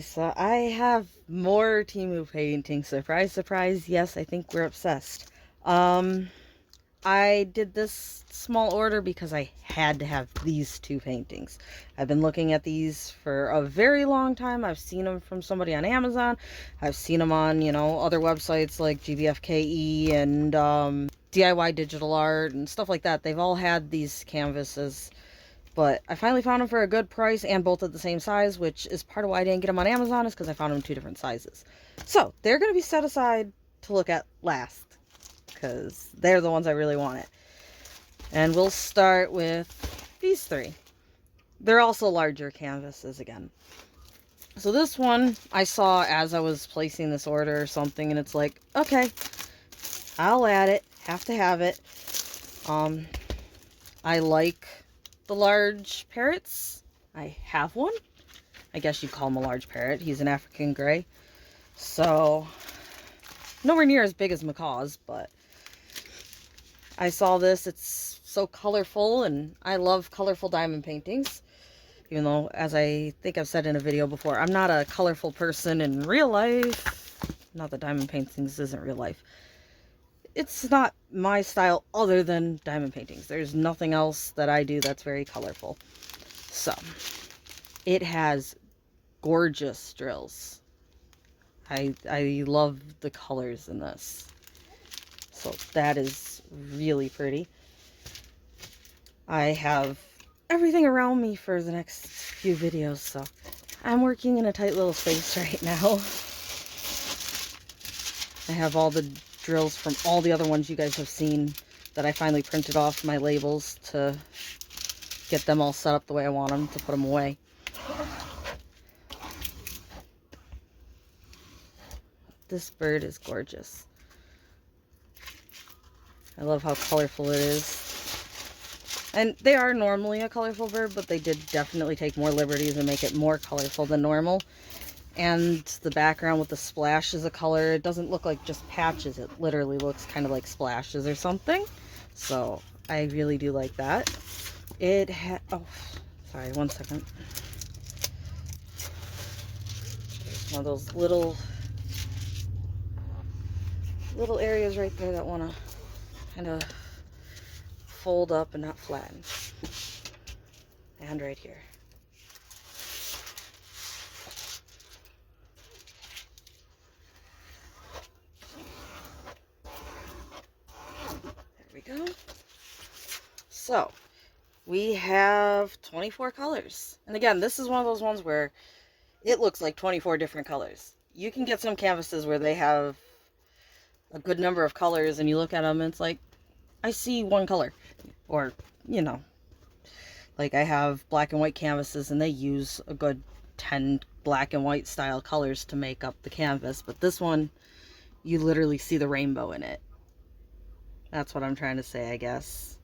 so I have more Temu paintings. Surprise, surprise. Yes, I think we're obsessed. Um, I did this small order because I had to have these two paintings. I've been looking at these for a very long time. I've seen them from somebody on Amazon. I've seen them on, other websites like GBFKE and DIY Digital Art and stuff like that. They've all had these canvases, but I finally found them for a good price and both at the same size, which is part of why I didn't get them on Amazon, is because I found them in two different sizes. So they're going to be set aside to look at last, because they're the ones I really wanted. And we'll start with these three. They're also larger canvases again. So this one I saw as I was placing this order or something, and it's like, okay, I'll add it. Have to have it. I like the large parrots. I have one. I guess you'd call him a large parrot. He's an African gray. So, nowhere near as big as macaws, but I saw this. It's so colorful, and I love colorful diamond paintings. Even though, as I think I've said in a video before, I'm not a colorful person in real life. Not that diamond paintings isn't real life. It's not my style other than diamond paintings. There's nothing else that I do that's very colorful. So, it has gorgeous drills. I love the colors in this. So that is really pretty. I have everything around me for the next few videos, so I'm working in a tight little space right now. I have all the drills from all the other ones you guys have seen that I finally printed off my labels to get them all set up the way I want them to put them away. This bird is gorgeous. I love how colorful it is. And they are normally a colorful bird, but they did definitely take more liberties and make it more colorful than normal. And the background with the splashes of color, it doesn't look like just patches. It literally looks kind of like splashes or something. So I really do like that. Oh, sorry, one second. One of those little areas right there that want to kind of fold up and not flatten. And right here. There we go. So, we have 24 colors. And again, this is one of those ones where it looks like 24 different colors. You can get some canvases where they have a good number of colors and you look at them and it's like, I see one color. Or, like I have black and white canvases and they use a good 10 black and white style colors to make up the canvas. But this one, you literally see the rainbow in it. That's what I'm trying to say, I guess.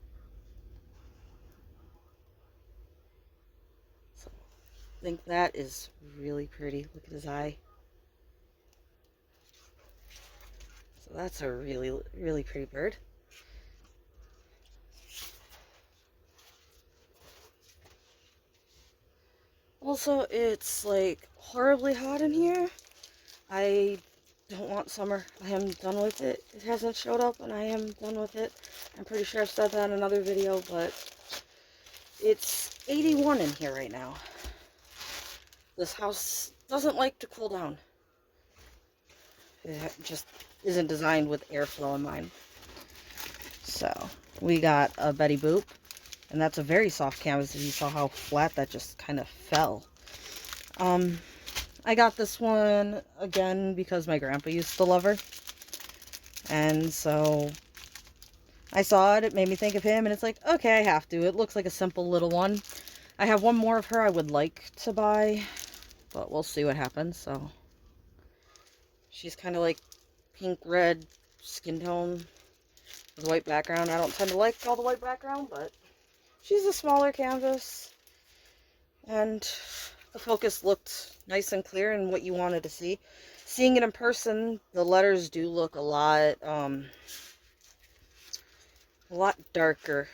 So, I think that is really pretty. Look at his eye. So that's a really, really pretty bird. Also, it's like horribly hot in here. I don't want summer. I am done with it. It hasn't showed up and I am done with it. I'm pretty sure I've said that in another video, but it's 81 in here right now. This house doesn't like to cool down. It just isn't designed with airflow in mind. So, we got a Betty Boop. And that's a very soft canvas. If you saw how flat that just kind of fell. I got this one again because my grandpa used to love her. And so I saw it. It made me think of him. And it's like, okay, I have to. It looks like a simple little one. I have one more of her I would like to buy. But we'll see what happens. So she's kind of like pink, red skin tone with a white background. I don't tend to like all the white background, but she's a smaller canvas, and the focus looked nice and clear in what you wanted to see. Seeing it in person, the letters do look a lot darker.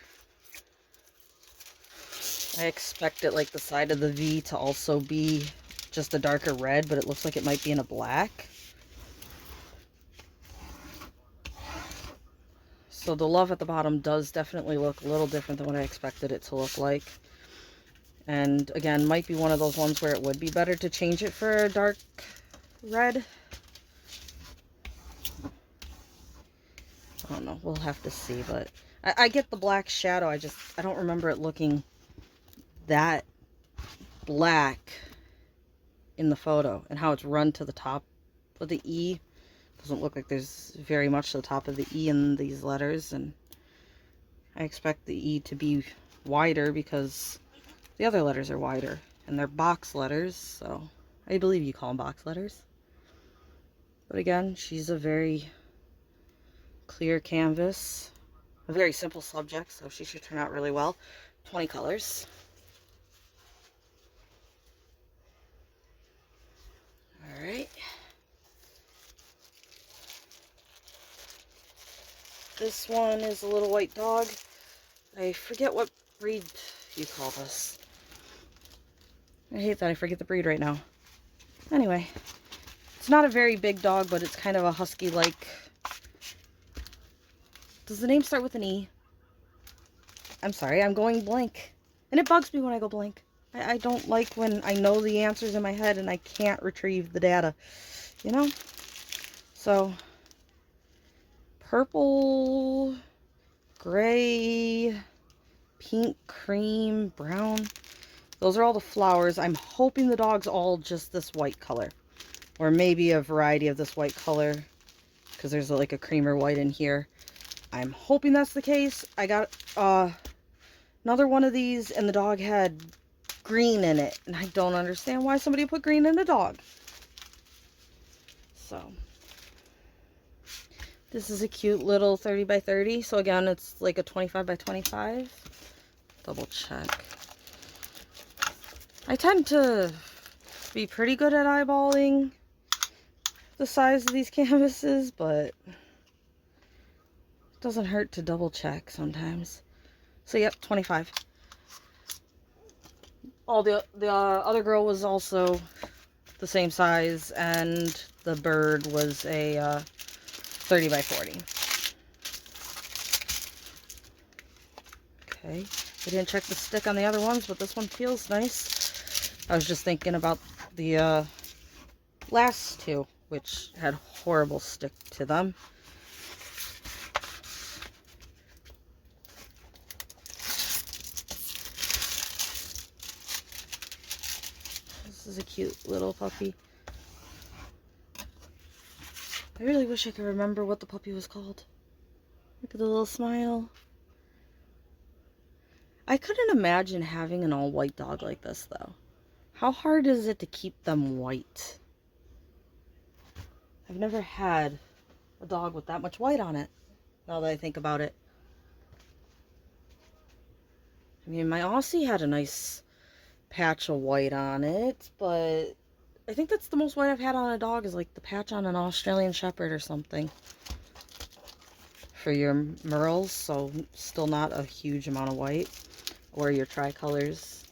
I expected like the side of the V to also be just a darker red, but it looks like it might be in a black. So the love at the bottom does definitely look a little different than what I expected it to look like. And again, might be one of those ones where it would be better to change it for a dark red. I don't know, we'll have to see, but I get the black shadow. I don't remember it looking that black in the photo, and how it's run to the top of the E. Doesn't look like there's very much to the top of the E in these letters, and I expect the E to be wider because the other letters are wider, and they're box letters, so I believe you call them box letters. But again, she's a very clear canvas, a very simple subject, so she should turn out really well. 20 colors. All right. This one is a little white dog. I forget what breed you call this. I hate that I forget the breed right now. Anyway, it's not a very big dog, but it's kind of a husky-like. Does the name start with an E? I'm sorry, I'm going blank. And it bugs me when I go blank. I don't like when I know the answers in my head and I can't retrieve the data. You know? So, purple, gray, pink, cream, brown. Those are all the flowers. I'm hoping the dog's all just this white color. Or maybe a variety of this white color. Because there's like a creamer white in here. I'm hoping that's the case. I got another one of these and the dog had green in it. And I don't understand why somebody put green in a dog. So, this is a cute little 30 by 30. So again, it's like a 25 by 25. Double check. I tend to be pretty good at eyeballing the size of these canvases, but it doesn't hurt to double check sometimes. So yep, 25. The other girl was also the same size, and the bird was a 30 by 40. Okay, I didn't check the stick on the other ones, but this one feels nice. I was just thinking about the last two, which had horrible stick to them. This is a cute little puppy. I really wish I could remember what the puppy was called. Look at the little smile. I couldn't imagine having an all-white dog like this, though. How hard is it to keep them white? I've never had a dog with that much white on it, now that I think about it. I mean, my Aussie had a nice patch of white on it, but I think that's the most white I've had on a dog, is like the patch on an Australian Shepherd or something. For your Merles, so still not a huge amount of white. Or your tricolors.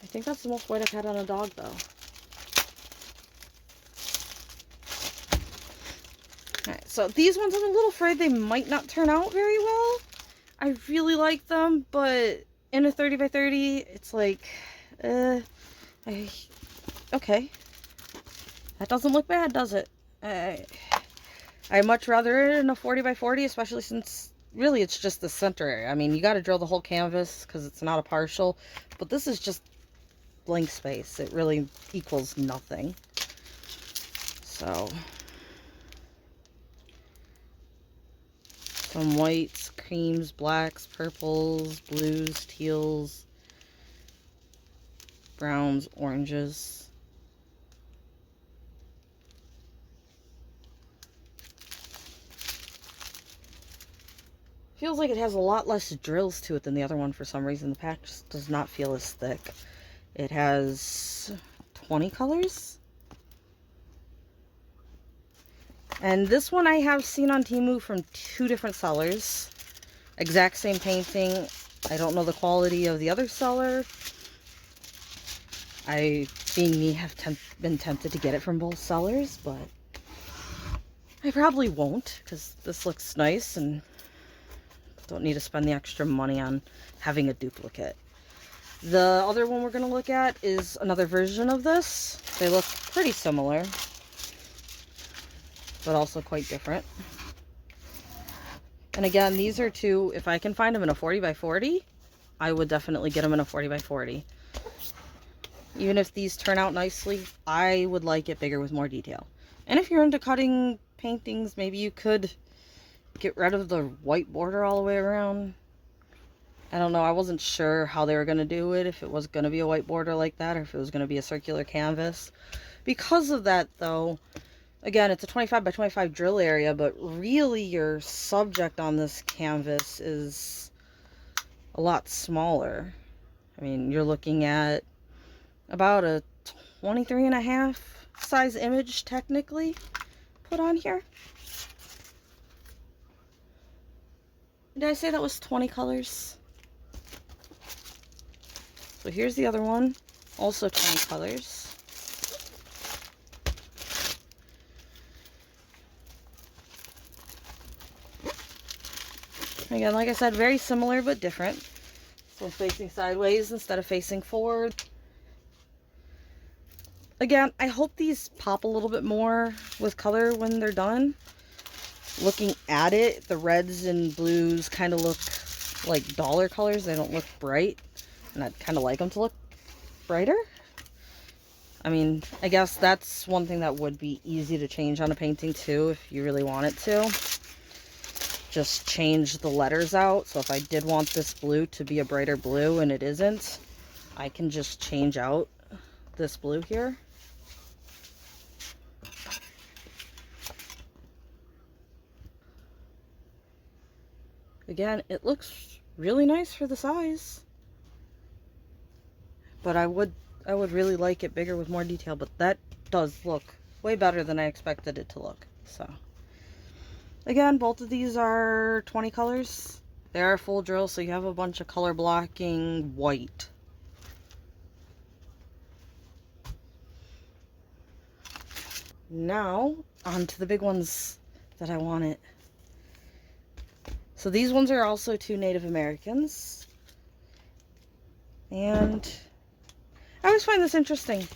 I think that's the most white I've had on a dog, though. Alright, so these ones I'm a little afraid they might not turn out very well. I really like them, but in a 30 by 30, it's like, okay. That doesn't look bad, does it? I'd much rather it in a 40 by 40, especially since really it's just the center area. I mean, you got to drill the whole canvas because it's not a partial, but this is just blank space. It really equals nothing. So, some whites, creams, blacks, purples, blues, teals, browns, oranges. Feels like it has a lot less drills to it than the other one for some reason. The pack just does not feel as thick. It has 20 colors. And this one I have seen on Temu from 2 different sellers. Exact same painting. I don't know the quality of the other seller. Being me, have been tempted to get it from both sellers, but I probably won't because this looks nice and don't need to spend the extra money on having a duplicate. The other one we're going to look at is another version of this. They look pretty similar, but also quite different. And again, these are two, if I can find them in a 40 by 40, I would definitely get them in a 40 by 40. Even if these turn out nicely, I would like it bigger with more detail. And if you're into cutting paintings, maybe you could get rid of the white border all the way around. I don't know, I wasn't sure how they were going to do it, if it was going to be a white border like that, or if it was going to be a circular canvas. Because of that, though, again, it's a 25 by 25 drill area, but really your subject on this canvas is a lot smaller. I mean, you're looking at about a 23.5 size image, technically, put on here. Did I say that was 20 colors? So here's the other one, also 20 colors. Again, like I said, very similar but different. This one's facing sideways instead of facing forward. Again, I hope these pop a little bit more with color when they're done. Looking at it, the reds and blues kind of look like dollar colors. They don't look bright. And I'd kind of like them to look brighter. I mean, I guess that's one thing that would be easy to change on a painting too, if you really wanted to. Just change the letters out. So if I did want this blue to be a brighter blue and it isn't, I can just change out this blue here. Again, it looks really nice for the size. But I would really like it bigger with more detail, but that does look way better than I expected it to look. So again, both of these are 20 colors. They are full drill, so you have a bunch of color blocking white. Now on to the big ones that I wanted. So these ones are also two Native Americans. And I always find this interesting.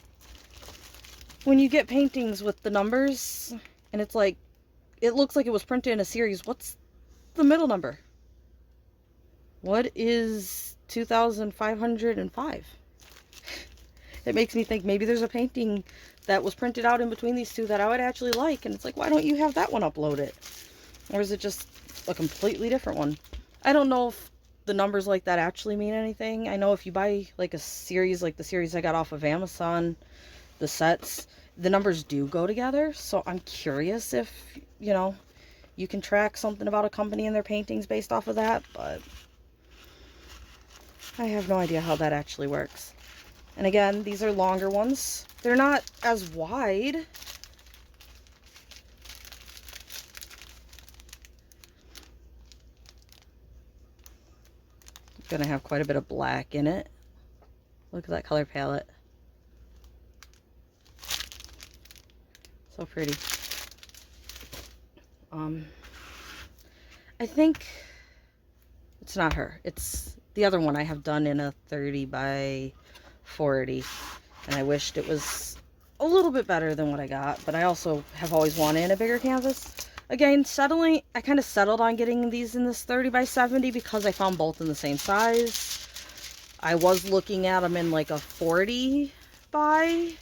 When you get paintings with the numbers, and it's like, it looks like it was printed in a series. What's the middle number? What is 2505? It makes me think maybe there's a painting that was printed out in between these two that I would actually like. And it's like, why don't you have that one uploaded? Or is it just a completely different one? I don't know if the numbers like that actually mean anything. I know if you buy like a series, like the series I got off of Amazon, the sets, the numbers do go together. So I'm curious if, you know, you can track something about a company and their paintings based off of that, but I have no idea how that actually works. And again, these are longer ones. They're not as wide. Gonna have quite a bit of black in it. Look at that color palette. So pretty. I think it's not her. It's the other one I have done in a 30 by 40. And I wished it was a little bit better than what I got. But I also have always wanted a bigger canvas. Again, I kind of settled on getting these in this 30 by 70 because I found both in the same size. I was looking at them in like a 40 by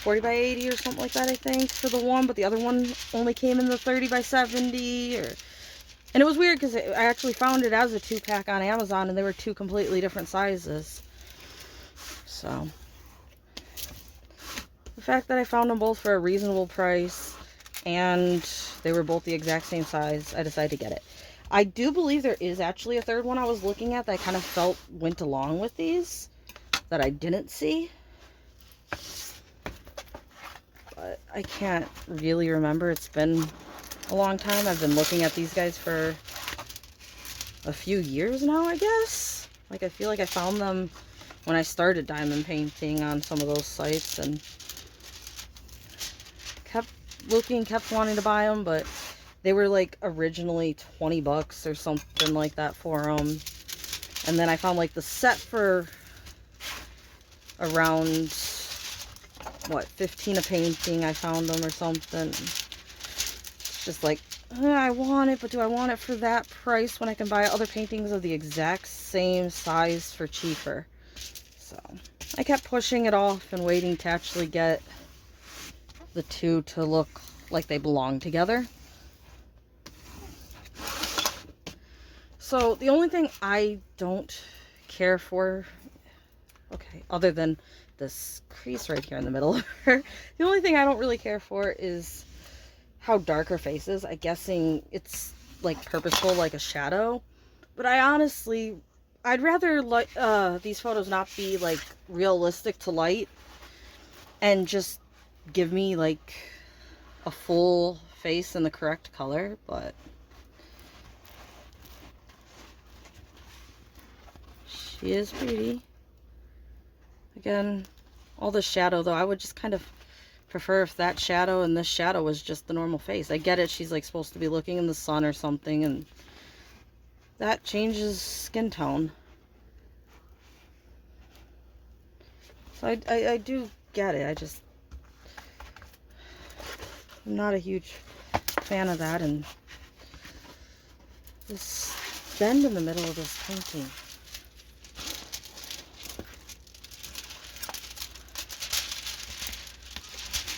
80 or something like that, I think, for the one. But the other one only came in the 30 by 70. And it was weird because I actually found it as a 2-pack on Amazon and they were two completely different sizes. So the fact that I found them both for a reasonable price and they were both the exact same size, I decided to get it. I do believe there is actually a third one I was looking at that I kind of felt went along with these that I didn't see. But I can't really remember. It's been a long time. I've been looking at these guys for a few years now, I guess. Like, I feel like I found them when I started diamond painting on some of those sites, and kept looking, kept wanting to buy them, but they were like originally 20 bucks or something like that for them. And then I found like the set for around, what, 15 a painting. I found them or something. It's just like, I want it, but do I want it for that price when I can buy other paintings of the exact same size for cheaper? So I kept pushing it off and waiting to actually get the two to look like they belong together. So the only thing I don't care for, okay, other than this crease right here in the middle of her, the only thing I don't really care for is how dark her face is. I'm guessing it's like purposeful, like a shadow. But I honestly, I'd rather like these photos not be like realistic to light and just give me like a full face in the correct color. But she is pretty. Again, all the shadow though, I would just kind of prefer if that shadow and this shadow was just the normal face. I get it, she's like supposed to be looking in the sun or something, and that changes skin tone. So I do get it. I'm not a huge fan of that. And this bend in the middle of this painting,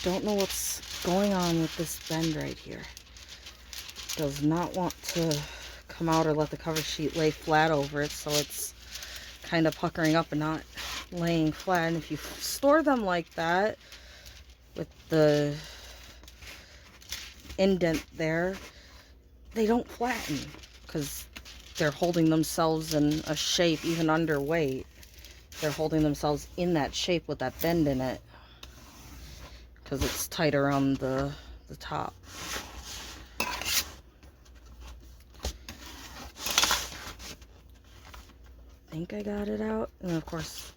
don't know what's going on with this bend right here. Does not want to come out or let the cover sheet lay flat over it, so it's kind of puckering up and not laying flat. And if you store them like that with the indent there, they don't flatten because they're holding themselves in a shape. Even underweight, they're holding themselves in that shape with that bend in it because it's tight around the top. I think I got it out, and of course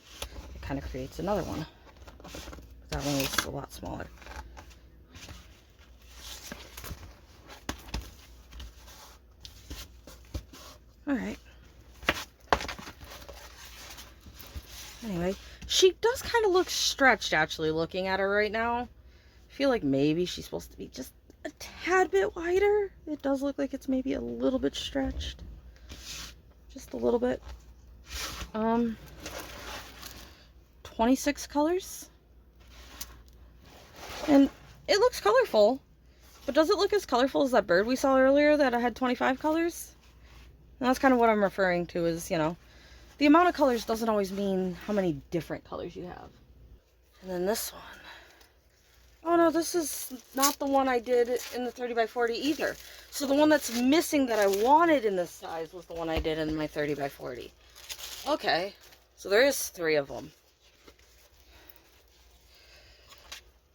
it kind of creates another one. That one was a lot smaller. All right. Anyway, she does kind of look stretched actually looking at her right now. I feel like maybe she's supposed to be just a tad bit wider. It does look like it's maybe a little bit stretched. Just a little bit. 26 colors. And it looks colorful. But does it look as colorful as that bird we saw earlier that had 25 colors? And that's kind of what I'm referring to is, you know, the amount of colors doesn't always mean how many different colors you have. And then this one. Oh no, this is not the one I did in the 30 by 40 either. So the one that's missing that I wanted in this size was the one I did in my 30 by 40. Okay, so there is 3 of them.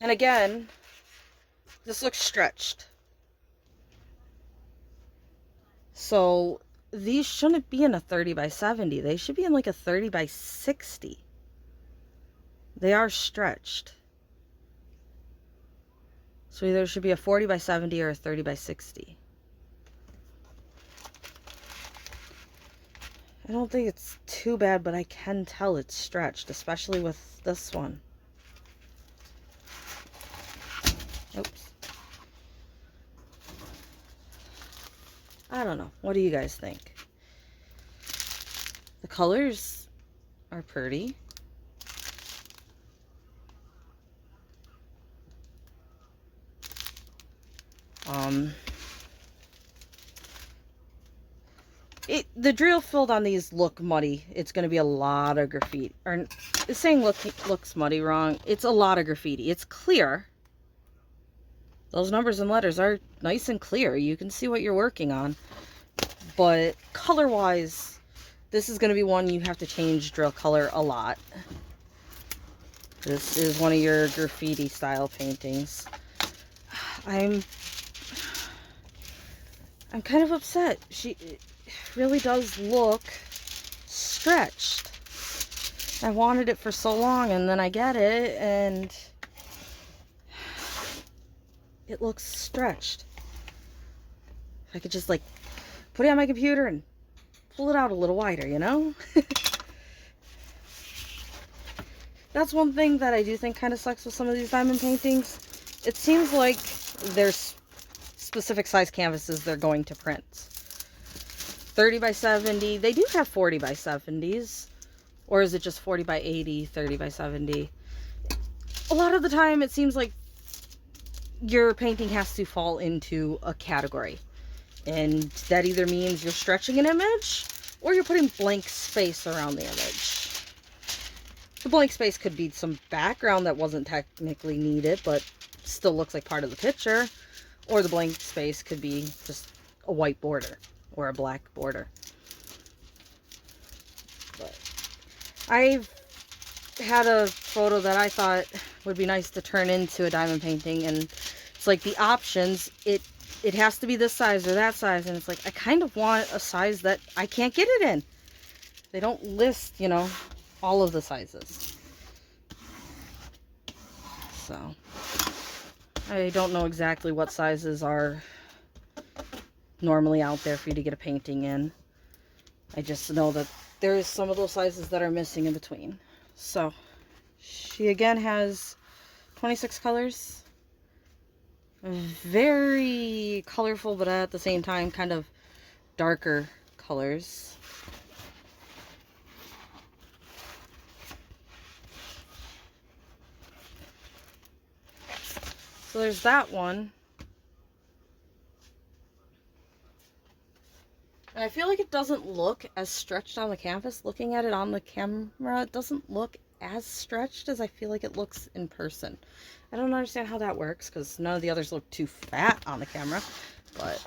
And again, this looks stretched. So these shouldn't be in a 30 by 70. They should be in like a 30 by 60. They are stretched. So either it should be a 40 by 70 or a 30 by 60. I don't think it's too bad, but I can tell it's stretched, especially with this one. Oops. I don't know. What do you guys think? The colors are pretty. The drill filled on these look muddy. It's going to be a lot of graffiti. Or, it's saying looks muddy wrong. It's a lot of graffiti. It's clear. Those numbers and letters are nice and clear. You can see what you're working on. But color-wise, this is going to be one you have to change drill color a lot. This is one of your graffiti style paintings. I'm kind of upset. She really does look stretched. I wanted it for so long, and then I get it, and it looks stretched. If I could just, like, put it on my computer and pull it out a little wider, you know? That's one thing that I do think kind of sucks with some of these diamond paintings. It seems like there's specific size canvases they're going to print. 30 by 70. They do have 40 by 70s. Or is it just 40 by 80, 30 by 70? A lot of the time it seems like your painting has to fall into a category. And that either means you're stretching an image or you're putting blank space around the image. The blank space could be some background that wasn't technically needed but still looks like part of the picture. Or the blank space could be just a white border or a black border. But I've had a photo that I thought would be nice to turn into a diamond painting, and it's like the options, it has to be this size or that size, and it's like I kind of want a size that I can't get it in. They don't list, you know, all of the sizes. So I don't know exactly what sizes are normally out there for you to get a painting in. I just know that there's some of those sizes that are missing in between. So she again has 26 colors. Very colorful, but at the same time kind of darker colors. So there's that one. And I feel like it doesn't look as stretched on the canvas. Looking at it on the camera, it doesn't look as stretched as I feel like it looks in person. I don't understand how that works because none of the others look too fat on the camera. But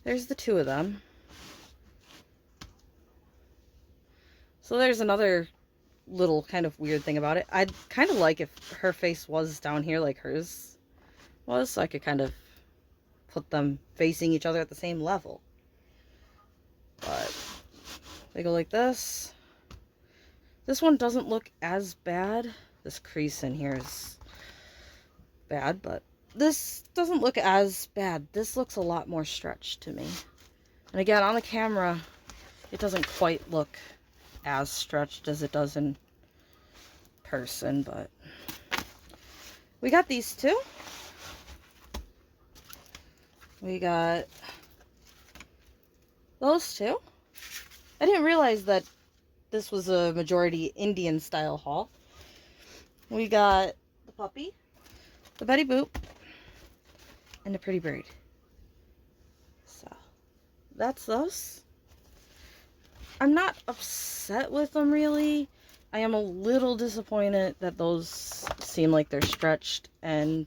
there's the two of them. So there's another little kind of weird thing about it. I'd kind of like if her face was down here like hers was, so I could kind of put them facing each other at the same level. But they go like this. This one doesn't look as bad. This crease in here is bad, but this doesn't look as bad. This looks a lot more stretched to me. And again, on the camera, it doesn't quite look as stretched as it does in person, but we got these two. We got those two. I didn't realize that this was a majority Indian style haul. We got the puppy, the Betty Boop, and the pretty bird. So that's those. I'm not upset with them really. I am a little disappointed that those seem like they're stretched and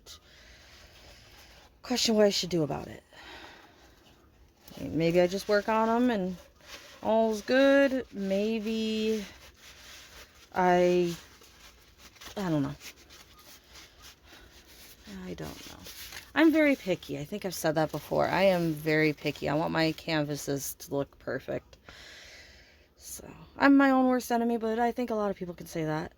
question what I should do about it. Maybe I just work on them and all's good. Maybe I don't know. I don't know. I'm very picky. I think I've said that before. I am very picky. I want my canvases to look perfect. So, I'm my own worst enemy, but I think a lot of people can say that.